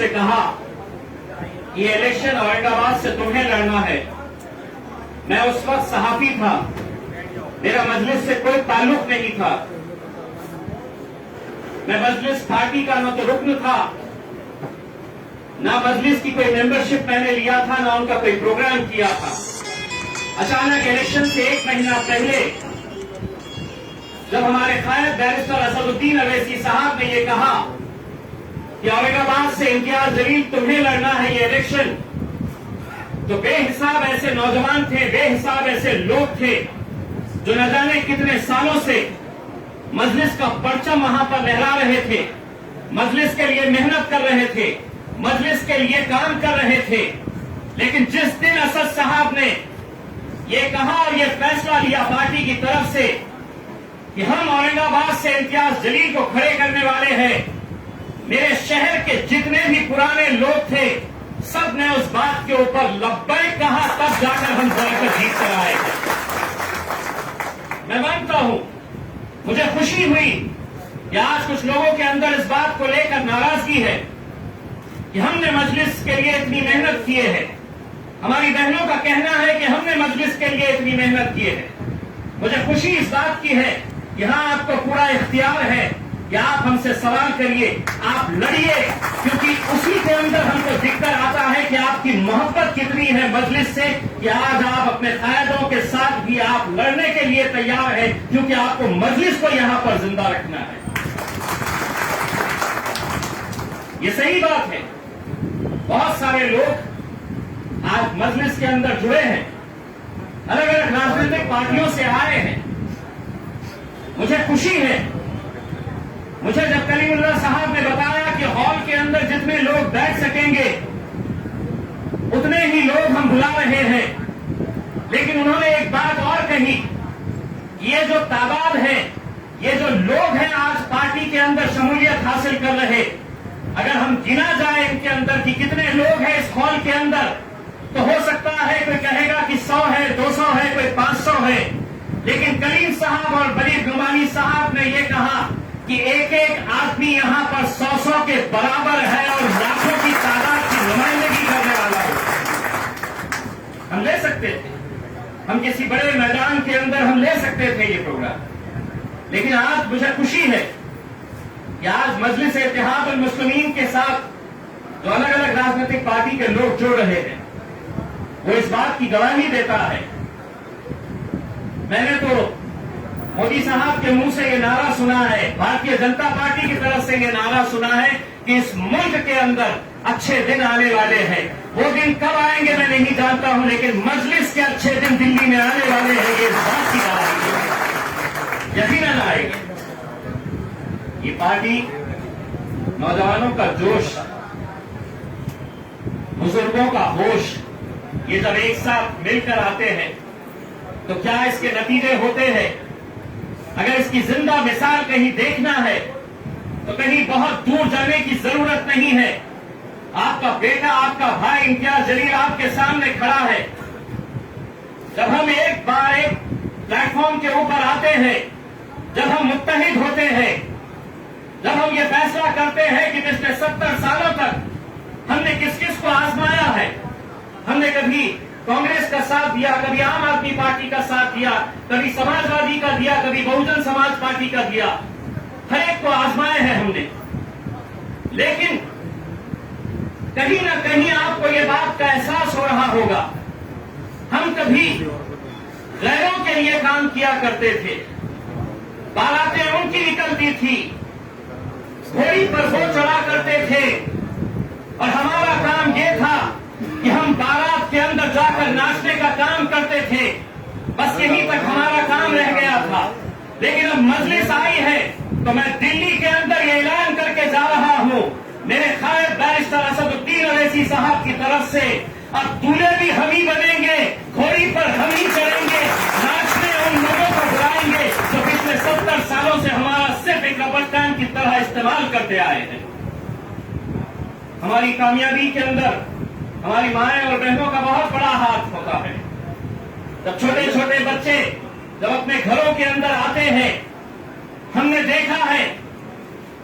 मुझसे कहा कि ये इलेक्शन औरंगाबाद से तुम्हें लड़ना है। मैं उस वक्त सहाफी था, मेरा मजलिस से कोई ताल्लुक नहीं था। मैं मजलिस पार्टी का न तो रुकन था, ना मजलिस की कोई मेंबरशिप मैंने लिया था, ना उनका कोई प्रोग्राम किया था। अचानक इलेक्शन से 1 महीना पहले जब हमारे कायद बैरिस्टर असदुद्दीन अवैसी साहब ने ये कहा कि औरंगाबाद से इम्तियाज जलील तुम्हें लड़ना है ये इलेक्शन, तो बेहिसाब ऐसे नौजवान थे, बेहिसाब ऐसे लोग थे जो न जाने कितने सालों से मजलिस का परचम वहां पर लहरा रहे थे, मजलिस के लिए मेहनत कर रहे थे, मजलिस के लिए काम कर रहे थे। लेकिन जिस दिन असद साहब ने ये कहा और ये फैसला लिया पार्टी की तरफ से कि हम औरंगाबाद से इम्तियाज जलील को खड़े करने वाले हैं, मेरे शहर के जितने भी पुराने लोग थे सब ने उस बात के ऊपर लब्बैक कहा, तब जाकर हम जाकर जीत कर आए। मैं मानता हूं, मुझे खुशी हुई कि आज कुछ लोगों के अंदर इस बात को लेकर नाराजगी है कि हमने मजलिस के लिए इतनी मेहनत किए है। हमारी बहनों का कहना है कि हमने मजलिस के लिए इतनी मेहनत किए है। मुझे खुशी इस बात की है कि हाँ, आपको पूरा इख्तियार है कि आप हमसे सवाल करिए, आप लड़िए, क्योंकि उसी के अंदर हमको दिखकर आता है कि आपकी मोहब्बत कितनी है मजलिस से कि आज आप अपने कायदों के साथ भी आप लड़ने के लिए तैयार हैं, क्योंकि आपको मजलिस को यहां पर जिंदा रखना है। ये सही बात है। बहुत सारे लोग आज मजलिस के अंदर जुड़े हैं, अलग अलग राजनीतिक पार्टियों से आए हैं। मुझे खुशी है, मुझे जब कलीमुल्लाह साहब ने बताया कि हॉल के अंदर जितने लोग बैठ सकेंगे उतने ही लोग हम बुला रहे हैं, लेकिन उन्होंने एक बात और कही, ये जो तादाद है, ये जो लोग हैं आज पार्टी के अंदर शमूलियत हासिल कर रहे, अगर हम गिना जाए इनके अंदर कि कितने लोग हैं इस हॉल के अंदर, तो हो सकता है कोई कहेगा कि 100 है, 200 है, कोई 500 है। लेकिन कलीम साहब और बलीग नुमानी साहब ने ये कहा कि एक एक आदमी यहां पर 100 के बराबर है और लाखों की तादाद की नुमाइंदगी करने वाला है। हम ले सकते थे, हम किसी बड़े मैदान के अंदर हम ले सकते थे ये प्रोग्राम, लेकिन आज मुझे खुशी है कि आज मजलिस इत्तेहाद मुस्लिमीन के साथ जो अलग अलग राजनीतिक पार्टी के लोग जुड़ रहे हैं वो इस बात की गवाही देता है। मैंने तो मोदी साहब के मुंह से ये नारा सुना है, भारतीय जनता पार्टी की तरफ से ये नारा सुना है कि इस मुल्क के अंदर अच्छे दिन आने वाले हैं। वो दिन कब आएंगे मैं नहीं जानता हूं, लेकिन मजलिस के अच्छे दिन दिल्ली में आने वाले हैं, ये इस बात की गवाही है, यकीनन आएंगे। ये पार्टी नौजवानों का जोश, बुजुर्गों का होश, ये जब एक साथ मिलकर आते हैं तो क्या इसके नतीजे होते हैं। अगर इसकी जिंदा मिसाल कहीं देखना है तो कहीं बहुत दूर जाने की जरूरत नहीं है। आपका बेटा, आपका भाई इम्तियाज जलील आपके सामने खड़ा है। जब हम एक बार एक प्लेटफॉर्म के ऊपर आते हैं, जब हम मुत्तहिद होते हैं, जब हम ये फैसला करते हैं कि पिछले 70 सालों तक हमने किस किस को आजमाया है, हमने कभी कांग्रेस का साथ दिया, कभी आम आदमी पार्टी का साथ दिया, कभी समाजवादी का दिया, कभी बहुजन समाज पार्टी का दिया, हर एक को आजमाए हैं हमने। लेकिन कहीं ना कहीं आपको ये बात का एहसास हो रहा होगा, हम कभी गैरों के लिए काम किया करते थे, बारातें उनकी निकलती थी, घोड़ी पर वो चढ़ा करते थे और हमारा काम ये था कि हम बारात के अंदर जाकर नाचने का काम करते थे। बस यहीं तक हमारा काम रह गया था। लेकिन अब मजलिस आई है तो मैं दिल्ली के अंदर ये ऐलान करके जा रहा हूं, मेरे कायद बैरिस्टर असदुद्दीन अवैसी साहब की तरफ से, अब दूल्हे भी हम ही बनेंगे, घोड़ी पर हम ही चढ़ेंगे, नाचने उन लोगों को बुलाएंगे जो पिछले 70 सालों से हमारा सिर्फ एक रबर स्टैंड की तरह इस्तेमाल करते आए हैं। हमारी कामयाबी के अंदर हमारी माएं और बहनों का बहुत बड़ा हाथ होता है। जब छोटे छोटे बच्चे जब अपने घरों के अंदर आते हैं, हमने देखा है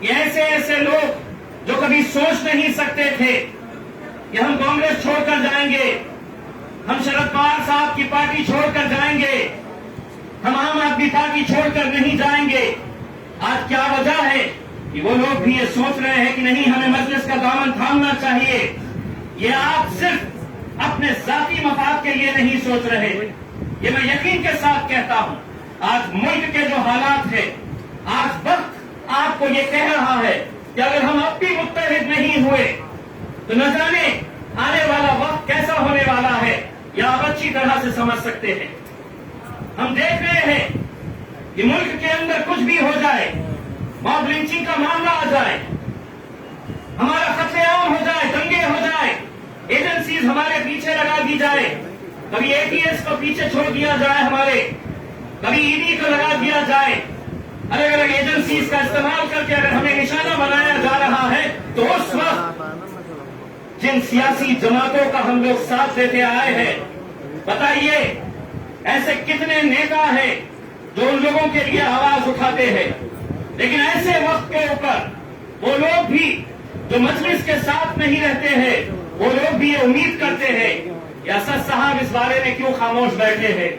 कि ऐसे ऐसे लोग जो कभी सोच नहीं सकते थे कि हम कांग्रेस छोड़कर जाएंगे, हम शरद पवार साहब की पार्टी छोड़कर जाएंगे, हम आम आदमी पार्टी छोड़कर नहीं जाएंगे। आज क्या वजह है कि वो लोग भी ये सोच रहे हैं कि नहीं, हमें मजलिस का दामन थामना चाहिए। ये आप सिर्फ अपने जाती मफाद के लिए नहीं सोच रहे, ये मैं यकीन के साथ कहता हूं। आज मुल्क के जो हालात है, आज वक्त आपको ये कह रहा है कि अगर हम अब भी मुत्तहिद नहीं हुए तो न जाने आने वाला वक्त कैसा होने वाला है, या आप अच्छी तरह से समझ सकते हैं। हम देख रहे हैं कि मुल्क के अंदर कुछ भी हो जाए, मॉब लिंचिंग का मामला आ जाए, हमारा कत्लेआम हो जाए, दंगे हो जाए, एजेंसीज हमारे पीछे लगा दी जाए, कभी एटीएस को पीछे छोड़ दिया जाए हमारे, कभी ईडी को लगा दिया जाए, अलग अलग एजेंसीज का इस्तेमाल करके अगर हमें निशाना बनाया जा रहा है, तो उस वक्त जिन सियासी जमातों का हम लोग साथ देते आए हैं, बताइए ऐसे कितने नेता हैं जो उन लोगों के लिए आवाज उठाते हैं। लेकिन ऐसे वक्त के ऊपर वो लोग भी जो मजलिस के साथ नहीं रहते हैं, वो लोग भी ये उम्मीद करते हैं कि असद साहब इस बारे में क्यों खामोश बैठे हैं,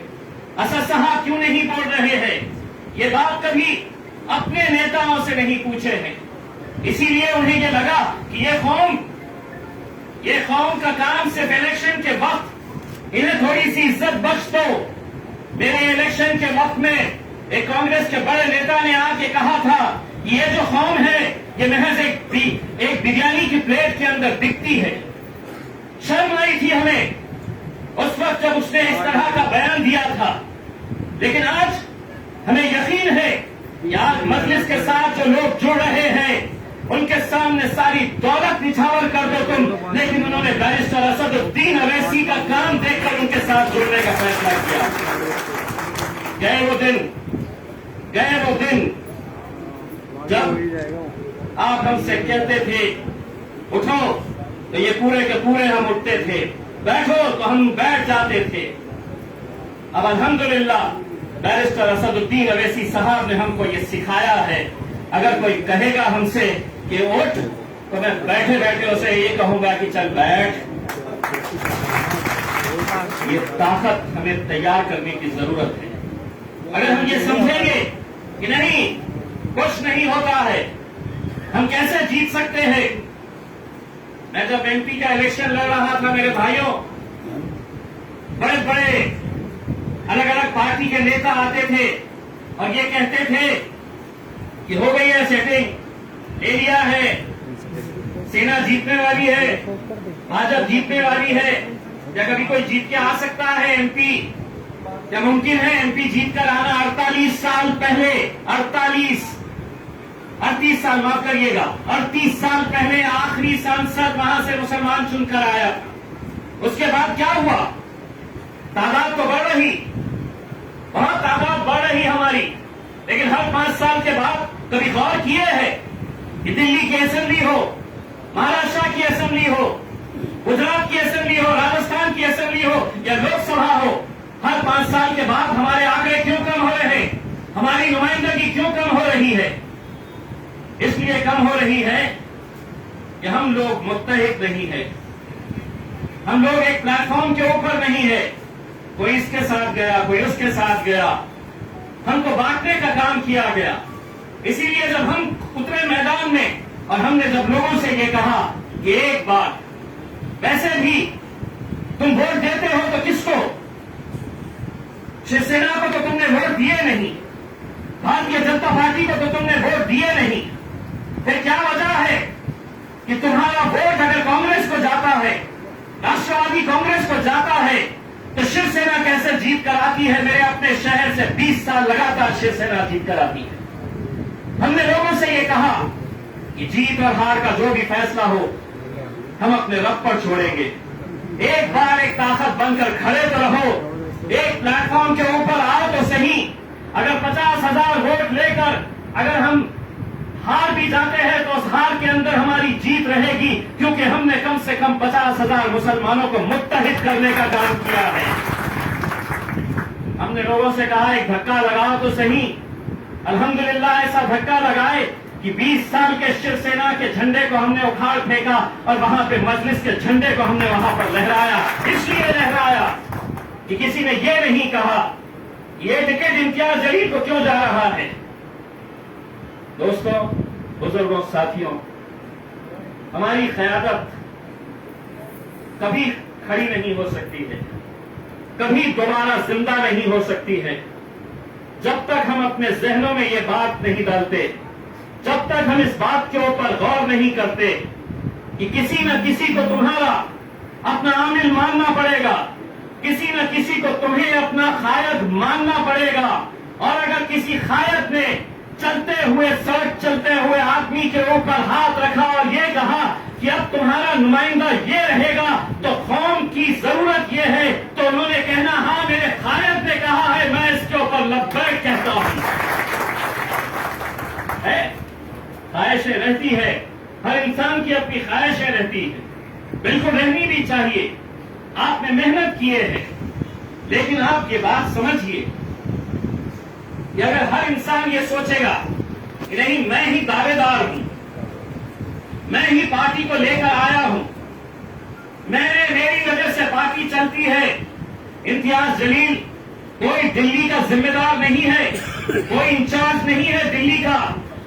असद साहब क्यों नहीं बोल रहे हैं। ये बात कभी अपने नेताओं से नहीं पूछे हैं, इसीलिए उन्हें ये लगा कि ये कौम का काम सिर्फ इलेक्शन के वक्त इन्हें थोड़ी सी इज्जत बख्श दो। मेरे इलेक्शन के वक्त में एक कांग्रेस के बड़े नेता ने आके कहा था, ये जो कौम है ये महज एक बिरयानी की प्लेट के अंदर दिखती है। शर्म आई थी हमें उस वक्त जब उसने इस तरह का बयान दिया था, लेकिन आज हमें यकीन है कि आज मजलिस के साथ जो लोग जुड़ रहे हैं उनके सामने सारी दौलत निछावर कर दो तुम, लेकिन उन्होंने बैरिस्टर असदुद्दीन अवैसी का काम देखकर उनके साथ जुड़ने का फैसला किया। गए वो दिन जब आप हमसे कहते थे उठो तो ये पूरे के पूरे हम उठते थे, बैठो तो हम बैठ जाते थे। अब अल्हम्दुलिल्लाह बैरिस्टर असदुद्दीन अवैसी साहब ने हमको ये सिखाया है। अगर कोई कहेगा हमसे कि उठ, तो मैं बैठे बैठे उसे ये कहूंगा कि चल बैठ। ये ताकत हमें तैयार करने की जरूरत है। अगर हम ये समझेंगे कि नहीं कुछ नहीं होता है, हम कैसे जीत सकते हैं। मैं जब एमपी का इलेक्शन लड़ रहा था मेरे भाइयों, बड़े बड़े अलग अलग पार्टी के नेता आते थे और ये कहते थे कि हो गई है सेटिंग, ले लिया है, सेना जीतने वाली है, भाजपा जीतने वाली है, या कभी कोई जीत के आ सकता है एमपी, क्या मुमकिन है एमपी जीत कर आना। 48 साल पहले 38 साल माफ करिएगा 38 साल पहले आखिरी सांसद वहां से मुसलमान चुनकर आया। उसके बाद क्या हुआ, तादाद तो बढ़ रही, बहुत तादाद बढ़ रही हमारी, लेकिन हर 5 साल के बाद कभी गौर किए हैं कि दिल्ली की असेंबली हो, महाराष्ट्र की असेंबली हो, गुजरात की असेंबली हो, राजस्थान की असेंबली हो या लोकसभा हो, हर 5 साल के बाद हमारे आंकड़े क्यों कम हो रहे हैं, हमारी नुमाइंदगी क्यों कम हो रही है। इसलिए कम हो रही है कि हम लोग मुत्तहिद नहीं है, हम लोग एक प्लेटफॉर्म के ऊपर नहीं है। कोई इसके साथ गया, कोई उसके साथ गया, हमको बांटने का काम किया गया। इसीलिए जब हम उतरे मैदान में और हमने जब लोगों से ये कहा कि एक बार वैसे भी तुम वोट देते हो तो किसको, शिवसेना को तो तुमने वोट दिए नहीं, भारतीय जनता पार्टी को तो तुमने वोट दिए नहीं, फिर क्या वजह है कि तुम्हारा वोट अगर कांग्रेस को जाता है, राष्ट्रवादी कांग्रेस को जाता है, तो शिवसेना कैसे जीत कर आती है। मेरे अपने शहर से 20 साल लगातार शिवसेना जीत कर आती है। हमने लोगों से ये कहा कि जीत और हार का जो भी फैसला हो हम अपने रब पर छोड़ेंगे। एक बार एक ताकत बनकर खड़े तो रहो, एक प्लेटफॉर्म के ऊपर आओ तो सही। अगर 50,000 वोट लेकर अगर हम हार भी जाते हैं तो उस हार के अंदर हमारी जीत रहेगी, क्योंकि हमने कम से कम 50,000 मुसलमानों को मुत्तहिद करने का काम किया है। हमने लोगों से कहा एक धक्का लगाओ तो सही। अल्हम्दुलिल्लाह ऐसा धक्का लगाए کہ 20 سال کے شیو سینا کے جھنڈے کو ہم نے اکھاڑ پھینکا اور وہاں پہ مجلس کے جھنڈے کو ہم نے وہاں پر لہرایا. اس لیے لہرایا کہ کسی نے یہ نہیں کہا یہ ٹکٹ امتیاز جلیل کو کیوں جا رہا ہے. دوستوں، بزرگوں، ساتھیوں، ہماری قیادت کبھی کھڑی نہیں ہو سکتی ہے، کبھی دوبارہ زندہ نہیں ہو سکتی ہے جب تک ہم اپنے ذہنوں میں یہ بات نہیں ڈالتے، جب تک ہم اس بات کے اوپر غور نہیں کرتے کہ کسی نہ کسی کو تمہارا اپنا عامل ماننا پڑے گا، کسی نہ کسی کو تمہیں اپنا قائد ماننا پڑے گا. اور اگر کسی قائد نے چلتے ہوئے سڑک چلتے ہوئے آدمی کے اوپر ہاتھ رکھا اور یہ کہا کہ اب تمہارا نمائندہ یہ رہے گا تو قوم کی ضرورت یہ ہے، تو انہوں نے کہنا ہاں میرے قائد نے کہا ہے، میں اس کے اوپر لبیک کہتا ہوں. خواہشیں رہتی ہے، ہر انسان کی اپنی خواہشیں رہتی ہیں، بالکل رہنی بھی چاہیے. آپ نے محنت کیے ہیں، لیکن آپ یہ بات سمجھیے کہ اگر ہر انسان یہ سوچے گا کہ نہیں میں ہی دعوے دار ہوں، میں ہی پارٹی کو لے کر آیا ہوں، میری وجہ سے پارٹی چلتی ہے، امتیاز جلیل کوئی دلی کا ذمہ دار نہیں ہے، کوئی انچارج نہیں ہے دلی کا،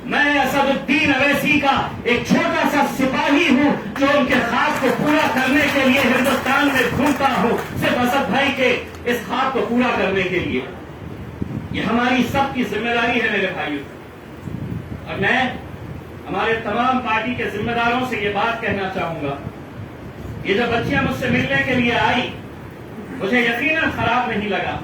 میں اسد الدین اویسی کا ایک چھوٹا سا سپاہی ہوں جو ان کے خواب کو پورا کرنے کے لیے ہندوستان میں گھومتا ہوں، صرف اسد بھائی کے اس خواب کو پورا کرنے کے لیے. یہ ہماری سب کی ذمہ داری ہے میرے بھائیوں. اور میں ہمارے تمام پارٹی کے ذمہ داروں سے یہ بات کہنا چاہوں گا، یہ جو بچیاں مجھ سے ملنے کے لیے آئی مجھے یقیناً خراب نہیں لگا.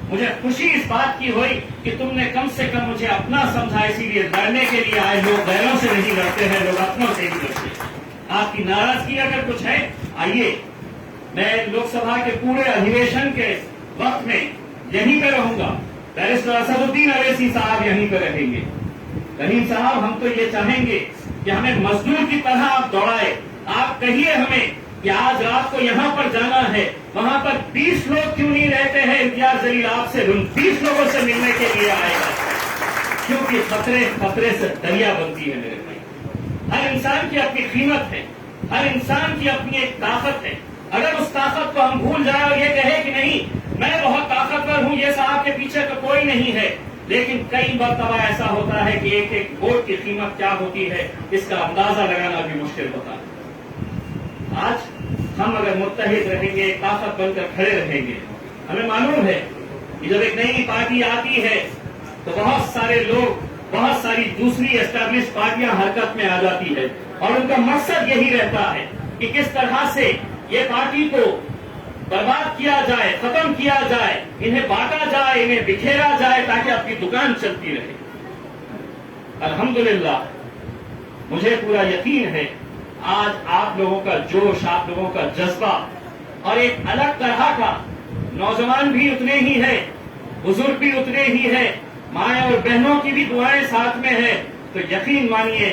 مجھے خوشی اس بات کی ہوئی کہ تم نے کم سے کم مجھے اپنا سمجھا، اسی لیے لڑنے کے لیے آئے. لوگ غیروں سے نہیں لڑتے ہیں، لوگ اپنوں سے ہی لڑتے ہیں. آپ کی ناراضگی اگر کچھ ہے آئیے، میں لوک سبھا کے پورے ادھیویشن کے وقت میں یہیں پہ رہوں گا. بیرسٹر اسد الدین اویسی صاحب یہیں پہ رہیں گے. رحیم صاحب ہم تو یہ چاہیں گے کہ ہمیں مزدور کی طرح آپ دوڑائے. آپ کہیے ہمیں کہ آج رات کو یہاں پر جانا ہے، وہاں پر 20 لوگ کیوں نہیں رہتے ہیں؟ امتیاز جلیل آپ سے 20 لوگوں سے ملنے کے لیے آئے گا، کیونکہ خطرے خطرے سے دریا بنتی ہے میرے بھائی. ہر انسان کی اپنی قیمت ہے، ہر انسان کی اپنی ایک طاقت ہے. اگر اس طاقت کو ہم بھول جائیں اور یہ کہے کہ نہیں میں بہت طاقتور ہوں، یہ صاحب کے پیچھے تو کوئی نہیں ہے، لیکن کئی مرتبہ ایسا ہوتا ہے کہ ایک ایک ووٹ کی قیمت کیا ہوتی ہے اس کا اندازہ لگانا بھی مشکل ہوتا ہے. آج ہم اگر متحد رہیں گے، ایک طاقت بن کر کھڑے رہیں گے، ہمیں معلوم ہے کہ جب ایک نئی پارٹی آتی ہے تو بہت سارے لوگ، بہت ساری دوسری اسٹیبلش پارٹیاں حرکت میں آ جاتی ہے، اور ان کا مقصد یہی رہتا ہے کہ کس طرح سے یہ پارٹی کو برباد کیا جائے، ختم کیا جائے، انہیں بانٹا جائے، انہیں بکھیرا جائے تاکہ اپنی دکان چلتی رہے. الحمدللہ مجھے پورا یقین ہے آج آپ لوگوں کا جوش، آپ لوگوں کا جذبہ اور ایک الگ طرح کا، نوجوان بھی اتنے ہی ہے، بزرگ بھی اتنے ہی ہے، مائیں اور بہنوں کی بھی دعائیں ساتھ میں ہے، تو یقین مانیے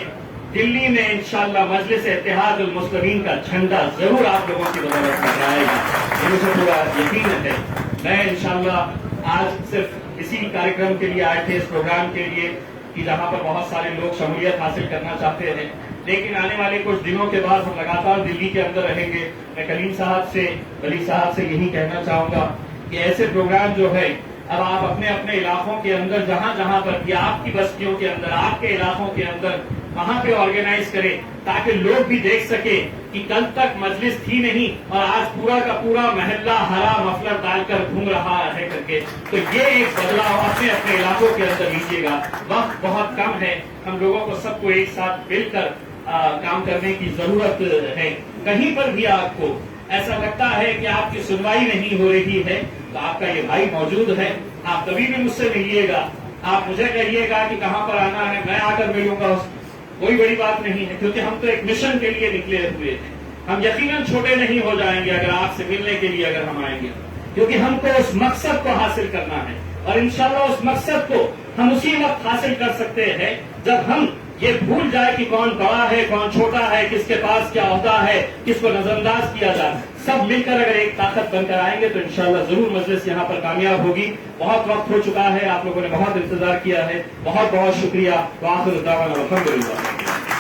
دلی میں انشاءاللہ مجلس اتحاد المسلمین کا جھنڈا ضرور آپ لوگوں کی بدولت میں آئے گا، یہ مجھے پورا یقین ہے. میں انشاءاللہ آج صرف اسی کارکرم کے لیے آئے تھے، اس پروگرام کے لیے کہ جہاں پر بہت سارے لوگ شمولیت حاصل کرنا چاہتے ہیں، لیکن آنے والے کچھ دنوں کے بعد ہم لگاتار دلی کے اندر رہیں گے. میں کلیم صاحب سے، ولی صاحب سے یہی کہنا چاہوں گا کہ ایسے پروگرام جو ہے اب آپ اپنے اپنے علاقوں کے اندر جہاں جہاں پر بھی آپ کی بستیوں کے اندر، آپ کے علاقوں کے اندر وہاں پہ آرگنائز کریں تاکہ لوگ بھی دیکھ سکے کہ کل تک مجلس تھی نہیں اور آج پورا کا پورا محلہ ہرا مفلر ڈال کر گھوم رہا ہے کر کے. تو یہ ایک بدلاؤ اپنے اپنے علاقوں کے اندر لیجیے گا. وقت بہت کم ہے، ہم لوگوں کو سب کو ایک ساتھ مل کر کام کرنے کی ضرورت ہے. کہیں پر بھی آپ کو ایسا لگتا ہے کہ آپ کی سنوائی نہیں ہو رہی ہے تو آپ کا یہ بھائی موجود ہے، آپ کبھی بھی مجھ سے ملیے گا. آپ مجھے کہیے گا کہ کہاں پر آنا ہے، میں آ کر ملوں گا. کوئی بڑی بات نہیں ہے، کیونکہ ہم تو ایک مشن کے لیے نکلے ہوئے ہیں. ہم یقیناً چھوٹے نہیں ہو جائیں گے اگر آپ سے ملنے کے لیے اگر ہم آئیں گے، کیونکہ ہم کو اس مقصد کو حاصل کرنا ہے. اور انشاءاللہ اس مقصد کو ہم اسی وقت حاصل کر سکتے ہیں جب ہم یہ بھول جائے کہ کون بڑا ہے کون چھوٹا ہے, کس کے پاس کیا عہدہ ہے, کس کو نظر انداز کیا جائے. سب مل کر اگر ایک طاقت بن کر آئیں گے تو انشاءاللہ ضرور مجلس یہاں پر کامیاب ہوگی. بہت وقت ہو چکا ہے, آپ لوگوں نے بہت انتظار کیا ہے. بہت بہت شکریہ. وآخر دعوانا الحمدللہ.